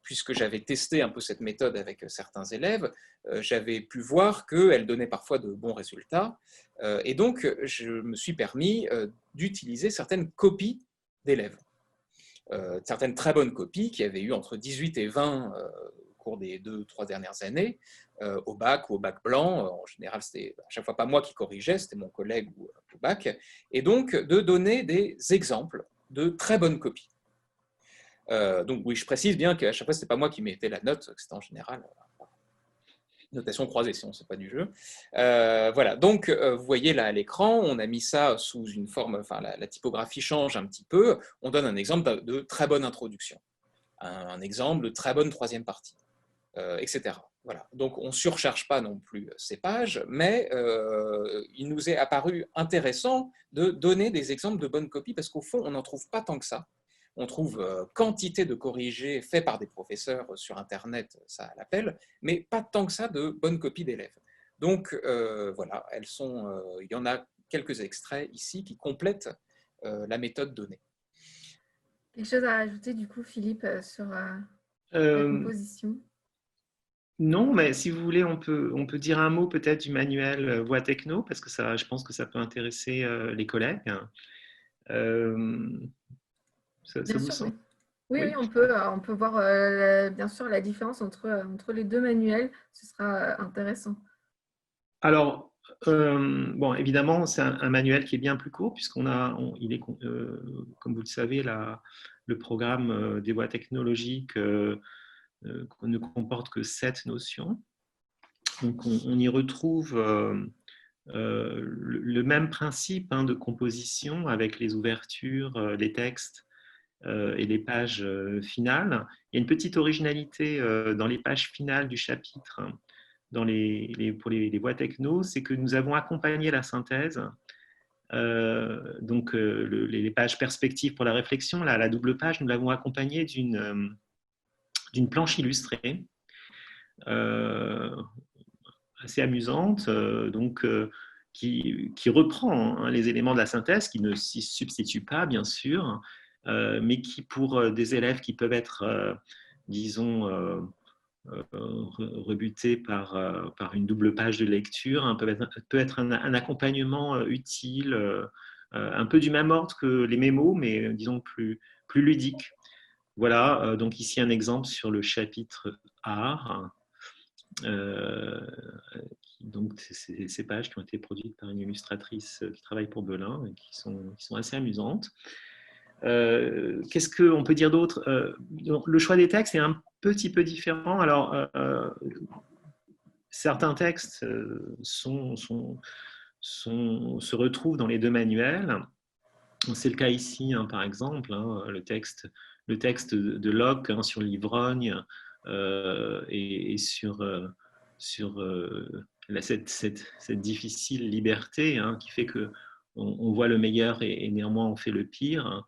puisque j'avais testé un peu cette méthode avec certains élèves, j'avais pu voir qu'elle donnait parfois de bons résultats. Et donc, je me suis permis d'utiliser certaines copies d'élèves. Certaines très bonnes copies qui avaient eu entre 18 et 20 au cours des 2-3 dernières années, au bac ou au bac blanc. En général, c'était à chaque fois pas moi qui corrigeais, c'était mon collègue au bac. Et donc, de donner des exemples de très bonnes copies. Donc oui, je précise bien qu'à chaque fois, ce n'est pas moi qui mettais la note, c'était en général notation croisée, sinon ce n'est pas du jeu. Voilà, donc vous voyez là à l'écran, on a mis ça sous une forme, enfin la typographie change un petit peu, on donne un exemple de très bonne introduction, un exemple de très bonne troisième partie, etc. Voilà. Donc on ne surcharge pas non plus ces pages, mais il nous est apparu intéressant de donner des exemples de bonnes copies, parce qu'au fond, on n'en trouve pas tant que ça. On trouve quantité de corrigés faits par des professeurs sur Internet, ça à l'appel, mais pas tant que ça de bonnes copies d'élèves. Donc voilà, il y en a quelques extraits ici qui complètent la méthode donnée. Quelque chose à rajouter du coup, Philippe, sur la composition? Non, mais si vous voulez, on peut dire un mot peut-être du manuel Voix Techno, parce que ça, je pense que ça peut intéresser les collègues. Ça Bien vous sûr, semble? oui. Oui, Oui. on peut voir bien sûr la différence entre les deux manuels. Ce sera intéressant. Alors, bon, évidemment, c'est un manuel qui est bien plus court, puisqu'on a, il est, comme vous le savez, le programme des voies technologiques ne comporte que 7 notions. Donc, on y retrouve le même principe de composition avec les ouvertures, les textes et les pages finales. Il y a une petite originalité dans les pages finales du chapitre, pour les voies techno, c'est que nous avons accompagné la synthèse. Donc, les pages perspectives pour la réflexion, la double page, nous l'avons accompagnée d'une planche illustrée assez amusante, qui reprend les éléments de la synthèse, qui ne s'y substitue pas, bien sûr, mais qui, pour des élèves qui peuvent être, disons, rebutés par une double page de lecture, peut être un accompagnement utile, un peu du même ordre que les mémos, mais disons plus ludique. Voilà, donc ici un exemple sur le chapitre art. Donc, ces pages qui ont été produites par une illustratrice qui travaille pour Belin et qui sont assez amusantes. Qu'est-ce qu'on peut dire d'autre? Le choix des textes est un petit peu différent. Alors, certains textes se retrouvent dans les deux manuels. C'est le cas ici, par exemple, le texte de Locke sur l'ivrogne et sur cette difficile liberté qui fait qu'on voit le meilleur et néanmoins on fait le pire.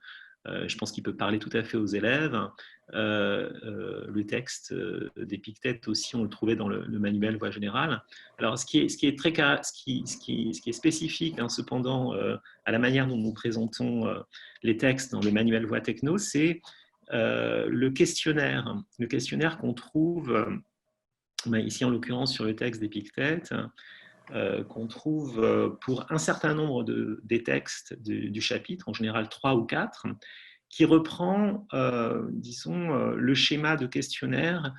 je pense qu'il peut parler tout à fait aux élèves. Le texte d'Épictète aussi, on le trouvait dans le manuel Voie générale. Alors, ce qui est spécifique, hein, cependant, à la manière dont nous présentons les textes dans le manuel Voie techno, c'est le questionnaire. Le questionnaire qu'on trouve, ici en l'occurrence sur le texte d'Épictète, qu'on trouve pour un certain nombre des textes du chapitre, en général 3 ou 4, qui reprend, disons, le schéma de questionnaire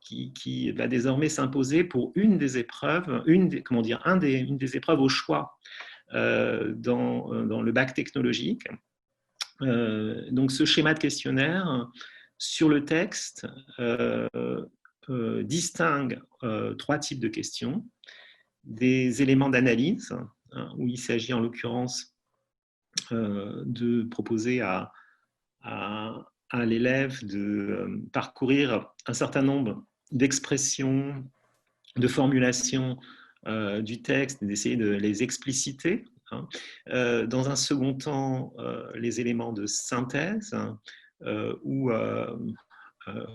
qui va désormais s'imposer pour une des épreuves, une des épreuves au choix dans le bac technologique. Donc, ce schéma de questionnaire sur le texte distingue 3 types de questions. Des éléments d'analyse, hein, où il s'agit en l'occurrence de proposer à l'élève de parcourir un certain nombre d'expressions, de formulations du texte, d'essayer de les expliciter. Hein. Dans un second temps, les éléments de synthèse, hein, où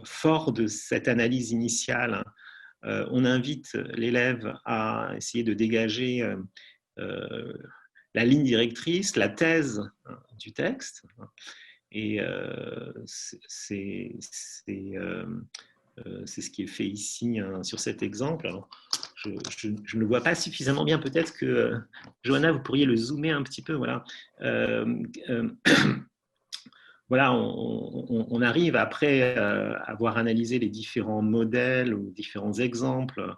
fort de cette analyse initiale, on invite l'élève à essayer de dégager la ligne directrice, la thèse du texte. Et c'est ce qui est fait ici, hein, sur cet exemple. Alors, je ne le vois pas suffisamment bien. Peut-être que, Johanna, vous pourriez le zoomer un petit peu. Voilà. Voilà, on arrive après avoir analysé les différents modèles ou différents exemples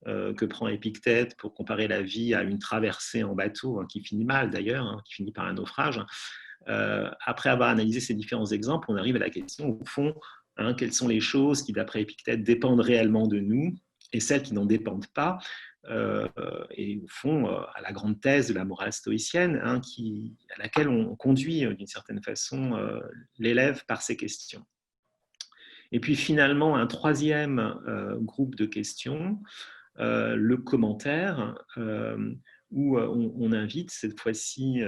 que prend Épictète pour comparer la vie à une traversée en bateau, hein, qui finit mal d'ailleurs, hein, qui finit par un naufrage. Après avoir analysé ces différents exemples, on arrive à la question, au fond, hein, quelles sont les choses qui, d'après Épictète, dépendent réellement de nous et celles qui n'en dépendent pas. Et au fond, à la grande thèse de la morale stoïcienne, hein, à laquelle on conduit d'une certaine façon l'élève par ces questions. Et puis finalement, un troisième groupe de questions, le commentaire, où on invite cette fois-ci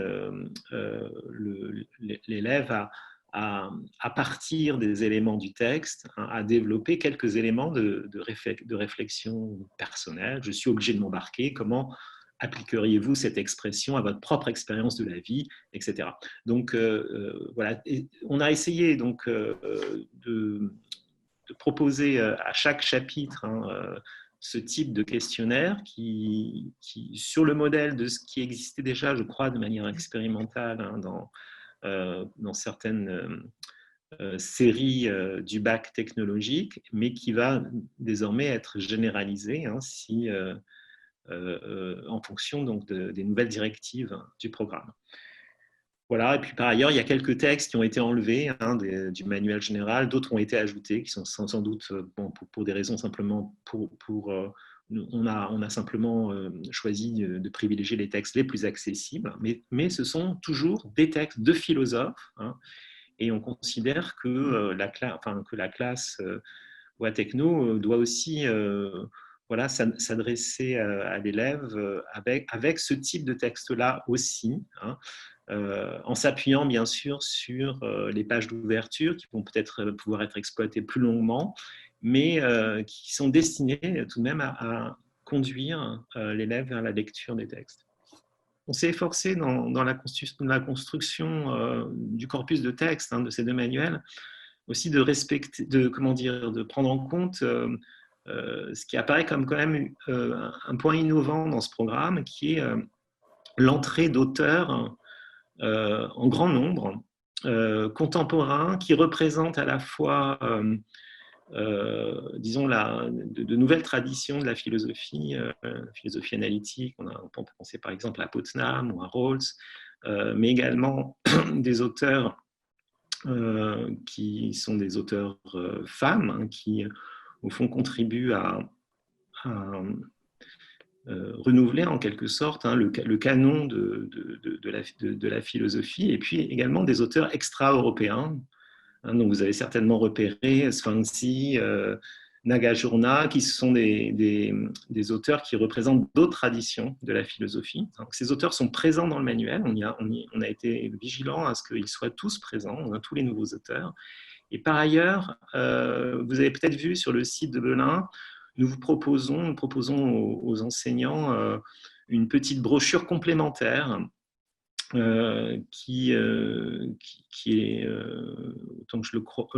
l'élève à partir des éléments du texte, hein, à développer quelques éléments de réflexion personnelle. Je suis obligé de m'embarquer, comment appliqueriez-vous cette expression à votre propre expérience de la vie, etc. Donc voilà, et on a essayé donc de proposer à chaque chapitre, hein, ce type de questionnaire qui, sur le modèle de ce qui existait déjà, je crois, de manière expérimentale, hein, dans certaines séries du bac technologique, mais qui va désormais être généralisé, hein, en fonction donc des nouvelles directives du programme. Voilà, et puis par ailleurs, il y a quelques textes qui ont été enlevés, hein, du manuel général, d'autres ont été ajoutés, qui sont sans doute pour des raisons simplement on a simplement choisi de privilégier les textes les plus accessibles, mais ce sont toujours des textes de philosophes, hein, et on considère que la classe Voie techno doit aussi voilà, s'adresser à l'élève avec ce type de texte-là aussi, hein, en s'appuyant bien sûr sur les pages d'ouverture qui vont peut-être pouvoir être exploitées plus longuement, mais qui sont destinées tout de même à conduire l'élève vers la lecture des textes. On s'est efforcé dans la construction du corpus de texte, hein, de ces 2 manuels, aussi de prendre en compte ce qui apparaît comme quand même un point innovant dans ce programme, qui est l'entrée d'auteurs en grand nombre, contemporains, qui représentent à la fois, disons, de nouvelles traditions de la philosophie analytique. On peut penser par exemple à Putnam ou à Rawls, mais également des auteurs qui sont des auteurs femmes, hein, qui au fond contribuent à renouveler en quelque sorte, hein, le canon de la philosophie, et puis également des auteurs extra-européens. Hein, donc vous avez certainement repéré Swansea, Nagarjuna, qui sont des auteurs qui représentent d'autres traditions de la philosophie. Donc, ces auteurs sont présents dans le manuel. On a été vigilant à ce qu'ils soient tous présents, on a tous les nouveaux auteurs. Et par ailleurs, vous avez peut-être vu sur le site de Belin, nous proposons aux enseignants une petite brochure complémentaire qui est, autant que je le crois,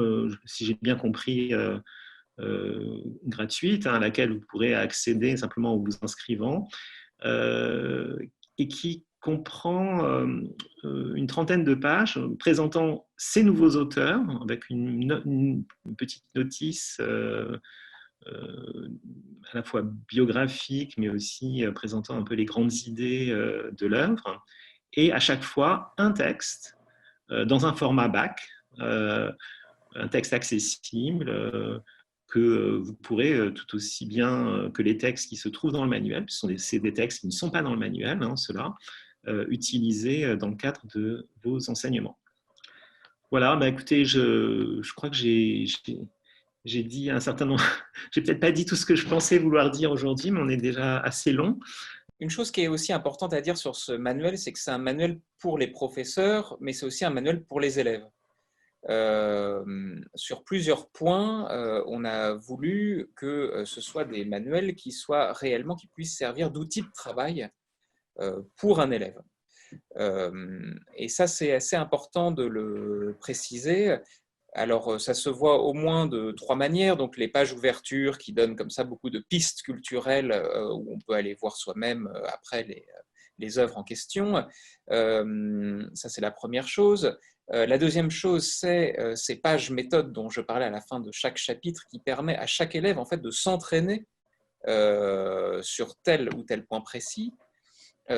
si j'ai bien compris, gratuite, à laquelle vous pourrez accéder simplement en vous inscrivant, et qui comprend une trentaine de pages présentant ces nouveaux auteurs avec une petite notice à la fois biographique, mais aussi présentant un peu les grandes idées de l'œuvre, et à chaque fois un texte dans un format BAC, un texte accessible que vous pourrez tout aussi bien que les textes qui se trouvent dans le manuel, c'est des textes qui ne sont pas dans le manuel, ceux-là, utiliser dans le cadre de vos enseignements. Voilà, écoutez, je crois que j'ai dit un certain nombre, j'ai peut-être pas dit tout ce que je pensais vouloir dire aujourd'hui, mais on est déjà assez long. Une chose qui est aussi importante à dire sur ce manuel, c'est que c'est un manuel pour les professeurs, mais c'est aussi un manuel pour les élèves. Sur plusieurs points, on a voulu que ce soit des manuels qui puissent servir d'outils de travail pour un élève. Et ça, c'est assez important de le préciser. Alors, ça se voit au moins de 3 manières. Donc, les pages ouverture qui donnent comme ça beaucoup de pistes culturelles où on peut aller voir soi-même après les œuvres en question. Ça, c'est la première chose. La deuxième chose, c'est ces pages méthodes dont je parlais à la fin de chaque chapitre qui permet à chaque élève en fait, de s'entraîner sur tel ou tel point précis.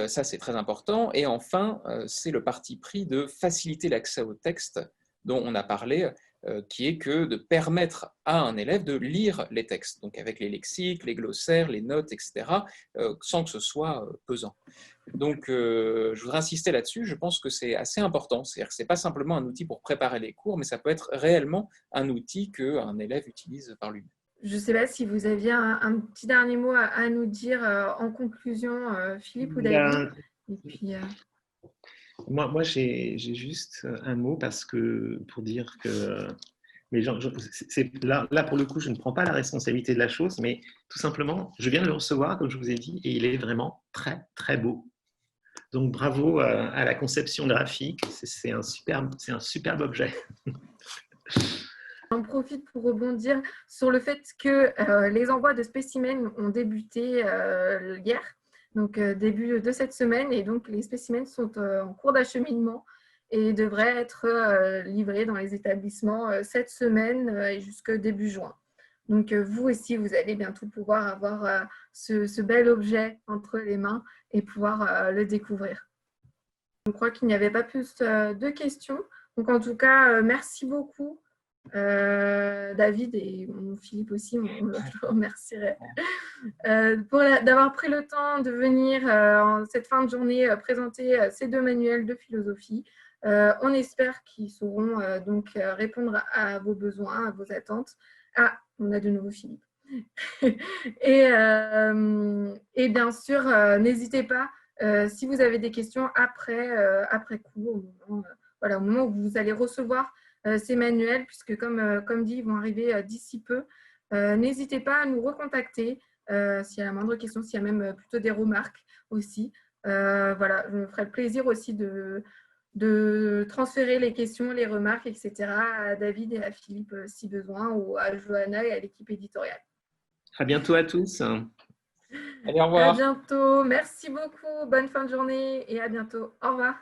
Ça, c'est très important. Et enfin, c'est le parti pris de faciliter l'accès au texte dont on a parlé, qui est que de permettre à un élève de lire les textes, donc avec les lexiques, les glossaires, les notes, etc., sans que ce soit pesant. Donc, je voudrais insister là-dessus, je pense que c'est assez important, c'est-à-dire que ce n'est pas simplement un outil pour préparer les cours, mais ça peut être réellement un outil qu'un élève utilise par lui-même. Je ne sais pas si vous aviez un petit dernier mot à nous dire en conclusion, Philippe ou David. Et puis, Moi j'ai juste un mot pour dire que mais là, pour le coup, je ne prends pas la responsabilité de la chose, mais tout simplement, je viens de le recevoir, comme je vous ai dit, et il est vraiment très, très beau. Donc, bravo à la conception graphique. C'est un superbe objet. J'en profite pour rebondir sur le fait que les envois de spécimens ont débuté hier, donc début de cette semaine, et donc les spécimens sont en cours d'acheminement et devraient être livrés dans les établissements cette semaine et jusqu'au début juin. Donc vous aussi, vous allez bientôt pouvoir avoir ce bel objet entre les mains et pouvoir le découvrir. Je crois qu'il n'y avait pas plus de questions. Donc en tout cas, merci beaucoup. David et Philippe aussi, je le remercierai d'avoir pris le temps de venir en cette fin de journée présenter ces 2 manuels de philosophie. On espère qu'ils sauront donc répondre à vos besoins, à vos attentes. Ah, on a de nouveau Philippe. et bien sûr, n'hésitez pas si vous avez des questions après coup, au moment où vous allez recevoir ces manuels, puisque comme dit, ils vont arriver d'ici peu. N'hésitez pas à nous recontacter s'il y a la moindre question, s'il y a même plutôt des remarques aussi. Voilà, je me ferai le plaisir aussi de transférer les questions, les remarques, etc. à David et à Philippe si besoin, ou à Johanna et à l'équipe éditoriale. À bientôt à tous. Allez, au revoir. À bientôt. Merci beaucoup. Bonne fin de journée et à bientôt. Au revoir.